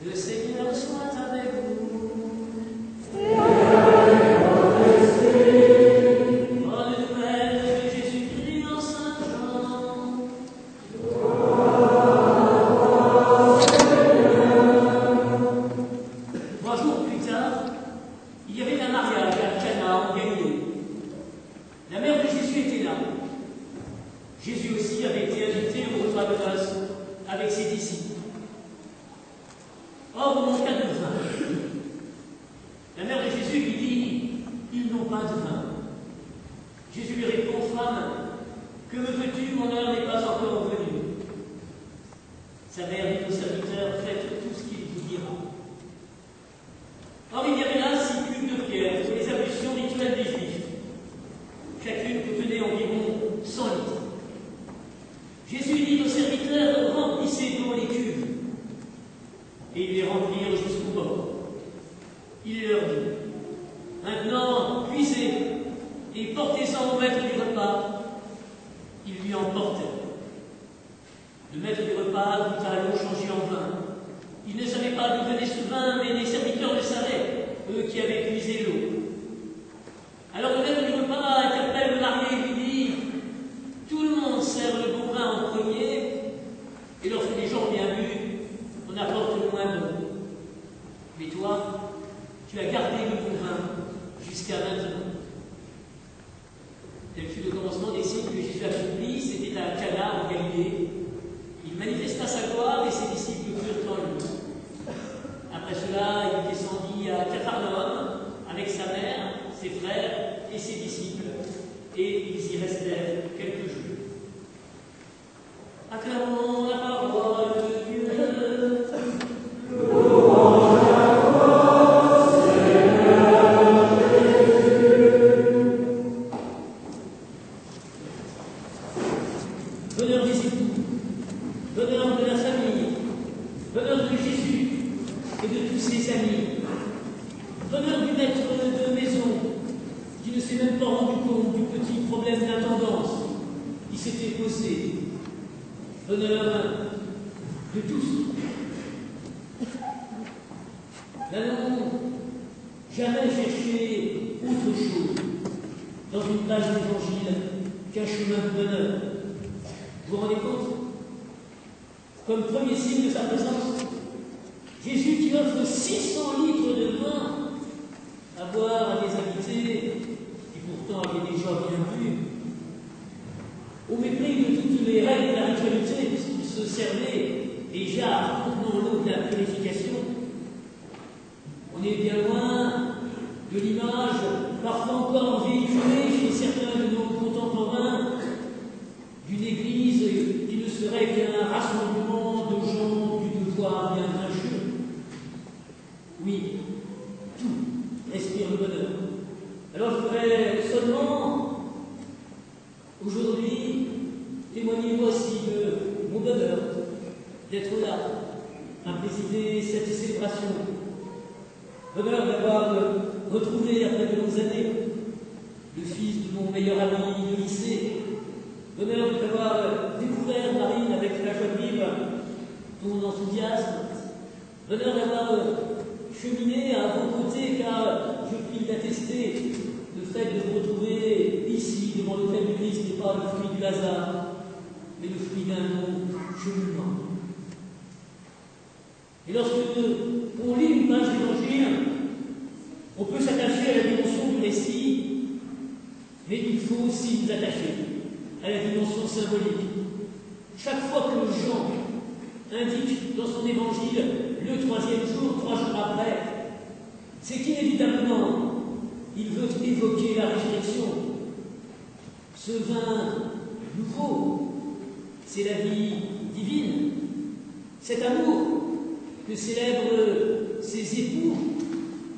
Le Seigneur soit avec vous. Bonne nouvelle de Jésus-Christ en Saint Jean. Trois jours plus tard, il y avait un mariage à Cana en Galilée. La mère de Jésus était là. Jésus aussi avait été invité au repas de noces avec ses disciples. Or, il manqua de vin. La mère de Jésus lui dit, ils n'ont pas de vin. Jésus lui répond, femme, que me veux-tu, mon heure n'est pas encore venue. Sa mère dit au serviteur, faites tout ce qu'il vous dira. Or, il y avait là 6 cubes de pierre pour les ablutions rituelles des Juifs. Chacune contenait environ 100 litres. Jésus dit au serviteur, remplissez d'eau les cubes. Et ils les remplirent jusqu'au bord. Il leur dit, maintenant, puisez et portez-en au maître du repas. Ils lui en portèrent. Le maître du repas goûta l'eau changée en vin. Il ne savait pas d'où venait ce vin, mais les serviteurs le savaient, eux qui avaient puisé l'eau. Alors le maître du repas interpelle le marié et lui dit, tout le monde sert le bon vin en premier, et lorsque les gens ont bien bu, on apporte le moins bon. Mais toi, tu as gardé le bon vin jusqu'à maintenant. Tel fut le commencement des signes que Jésus accomplit, c'était à Cana en Galilée. Il manifesta sa gloire et ses disciples crurent en lui. Après cela, il descendit à Capharnaüm avec sa mère, ses frères et ses disciples, et ils y restèrent quelques jours. Acclamons la parole de Dieu. Bonheur des époux, bonheur de la famille, bonheur de Jésus et de tous ses amis, bonheur du maître de maison qui ne s'est même pas rendu compte du petit problème d'intendance qui s'était posé, bonheur de tous. N'allons jamais chercher autre chose dans une page d'évangile qu'un chemin de bonheur. Vous vous rendez compte? Comme premier signe de sa présence, Jésus qui offre 600 litres de vin à boire à des invités qui pourtant avaient déjà bien bu, au mépris de toutes les règles de la ritualité, puisqu'il se servait déjà contenant l'eau de la purification. On est bien loin de l'image parfois encore véhiculée chez certains de nos contemporains d'une église qui ne serait qu'un rassemblement de gens du devoir bien grincheux. Oui, tout respire le bonheur. Alors je voudrais seulement aujourd'hui témoigner moi aussi de mon bonheur d'être là, à présider cette célébration. Bonheur d'avoir retrouvé après de longues années le fils de mon meilleur ami de lycée. Bonheur de t'avoir découvert, Marine, avec la joie de vivre, ton enthousiasme. Bonheur d'avoir cheminé à vos côtés, car je puis l'attester, le fait de vous retrouver ici, devant l'autel du Christ, n'est pas le fruit du hasard, mais le fruit d'un long cheminement. Et lorsque on lit une page d'évangile, on peut s'attacher à la dimension du récit, mais il faut aussi nous attacher à la dimension symbolique. Chaque fois que Jean indique dans son évangile le 3e jour, 3 jours après, c'est qu'inévitablement, il veut évoquer la résurrection. Ce vin nouveau, c'est la vie divine, cet amour que célèbrent ses époux,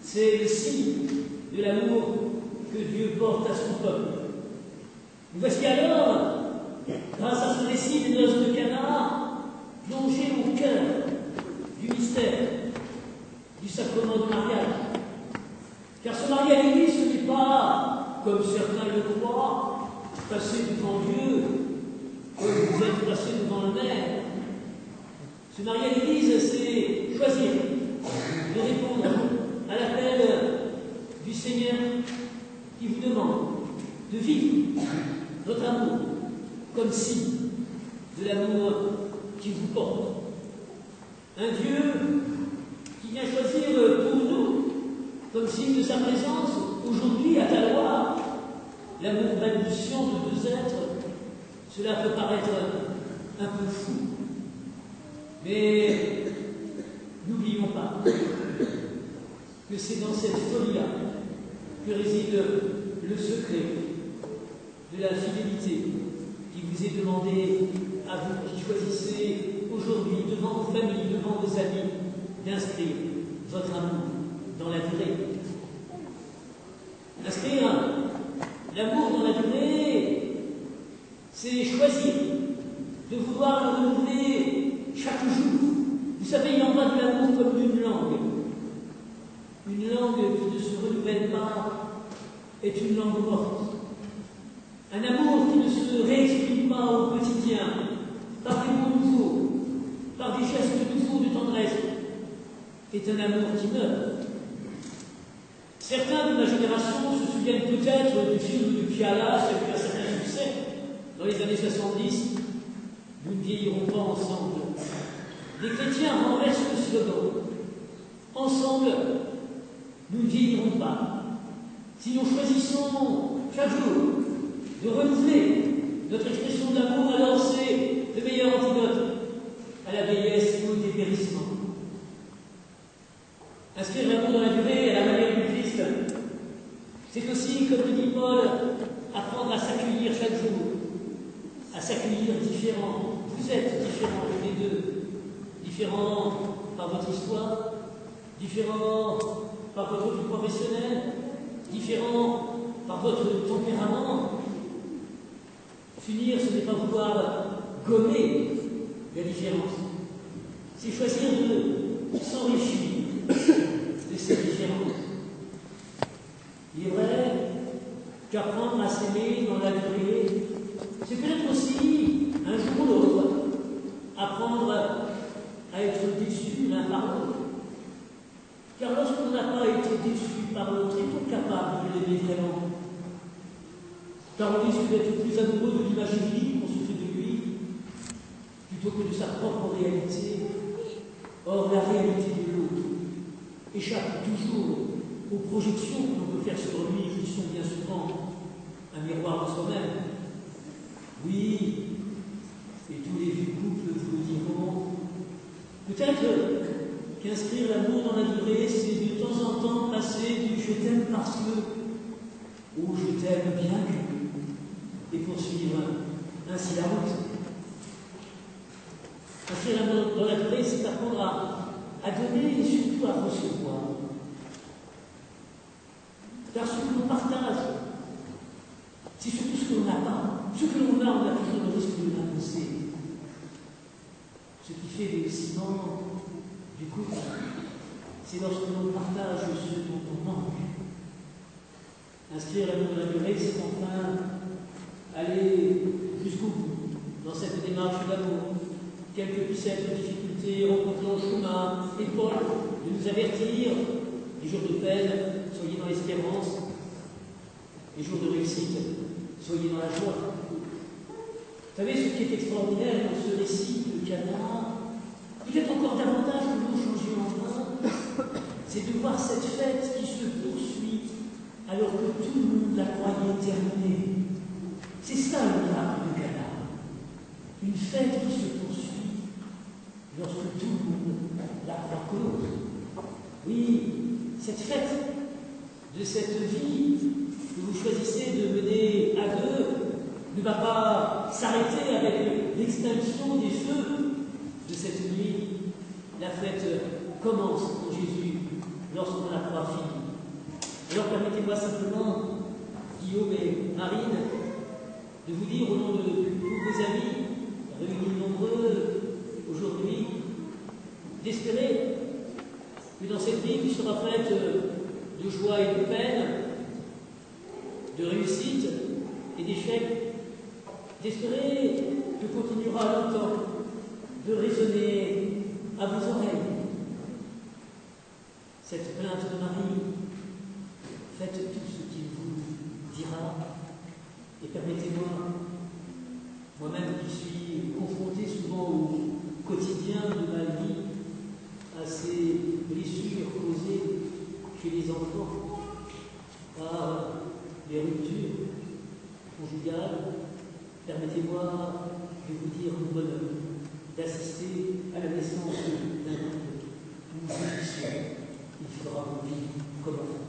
c'est le signe de l'amour que Dieu porte à son peuple. Nous voici alors, grâce à ce récit des noces de Cana, plongés au cœur du mystère du sacrement du mariage. Car se marier à l'Église, ce n'est pas, comme certains le croient, passer devant Dieu, comme vous êtes passé devant le maire. Se marier à l'Église, c'est choisir de répondre à l'appel du Seigneur qui vous demande de vivre votre amour comme signe de l'amour qu'il vous porte. Un Dieu qui vient choisir pour nous, comme signe de sa présence, aujourd'hui à Talloires, l'amour balbutiant de deux êtres. Cela peut paraître un peu fou, mais n'oublions pas que c'est dans cette folie-là que réside le secret de la fidélité qui vous est demandé à vous qui choisissez aujourd'hui devant vos familles, devant vos amis, d'inscrire votre amour dans la durée. Inscrire l'amour dans la durée, c'est choisir de vouloir le renouveler chaque jour. Vous savez, il en va de l'amour comme d'une langue. Une langue qui ne se renouvelle pas est une langue morte. Un amour qui ne se réexprime pas au quotidien, par des mots nouveaux, par des gestes nouveaux de tendresse, est un amour qui meurt. Certains de ma génération se souviennent peut-être du film de Piala, qui a eu un certain succès dans les années 70. Nous ne vieillirons pas ensemble. Les chrétiens renversent le slogan. Ensemble, nous ne vieillirons pas. Si nous choisissons chaque jour de renouveler notre expression d'amour, alors c'est le meilleur antidote à la vieillesse et au dépérissement. Inscrire l'amour dans la durée à la manière du Christ, c'est aussi, comme le dit Paul, apprendre à s'accueillir chaque jour, à s'accueillir différents. Vous êtes différents les deux, différents par votre histoire, différents par votre vie professionnelle, différents par votre tempérament. S'unir, ce n'est pas vouloir gommer la différence, c'est choisir de s'enrichir de ces différences. Il est vrai qu'apprendre à s'aimer dans la durée, c'est peut-être aussi, un jour ou l'autre, apprendre à être déçu l'un par l'autre. Car lorsqu'on n'a pas été déçu par l'autre, est-on capable de l'aimer vraiment? Car on risque d'être plus amoureux de l'image idyllique qu'on se fait de lui, plutôt que de sa propre réalité. Or, la réalité de l'autre échappe toujours aux projections que l'on peut faire sur lui, qui sont bien souvent un miroir de soi-même. Oui, et tous les vieux couples vous le diront, peut-être qu'inscrire l'amour dans la durée, c'est de temps en temps passer du « je t'aime parce que » au « je t'aime bien que » et poursuivre ainsi la route. Inscrire l'amour dans la durée, c'est apprendre à donner et surtout à recevoir. Car ce que l'on partage, c'est surtout ce que l'on n'a pas. Ce que l'on a, on a toujours le risque de l'imposer. Ce qui fait le ciment du couple, c'est lorsque l'on partage ce dont on manque. Inscrire l'amour dans la durée, c'est enfin aller jusqu'au bout dans cette démarche d'amour. Quelles que puissent être les difficultés rencontrées au chemin, et Paul de nous avertir, les jours de peine, soyez dans l'espérance, les jours de réussite, soyez dans la joie. Vous savez, ce qui est extraordinaire dans ce récit de Cana, peut-être encore davantage que nous changions en main, c'est de voir cette fête qui se poursuit alors que tout le monde la croyait terminée. C'est ça le miracle de Cana. Une fête qui se poursuit lorsque tout le monde la croit close. Oui, cette fête de cette vie que vous choisissez de mener à deux ne va pas s'arrêter avec l'extinction des feux de cette nuit. La fête commence en Jésus lorsqu'on la croit finie. Alors permettez-moi simplement, Guillaume et Marine, de vous dire au nom de tous vos amis, réunis nombreux aujourd'hui, d'espérer que dans cette vie qui sera faite de joie et de peine, de réussite et d'échec, d'espérer que continuera longtemps de résonner à vos oreilles cette plainte de Marie, faites tout ce qu'il vous dira et permettez-moi, moi-même qui suis confronté souvent au quotidien de ma vie, à ces blessures causées chez les enfants par les ruptures conjugales, permettez-moi de vous dire mon bonheur d'assister à la naissance d'un couple où je suis sûr il faudra vivre comme enfant.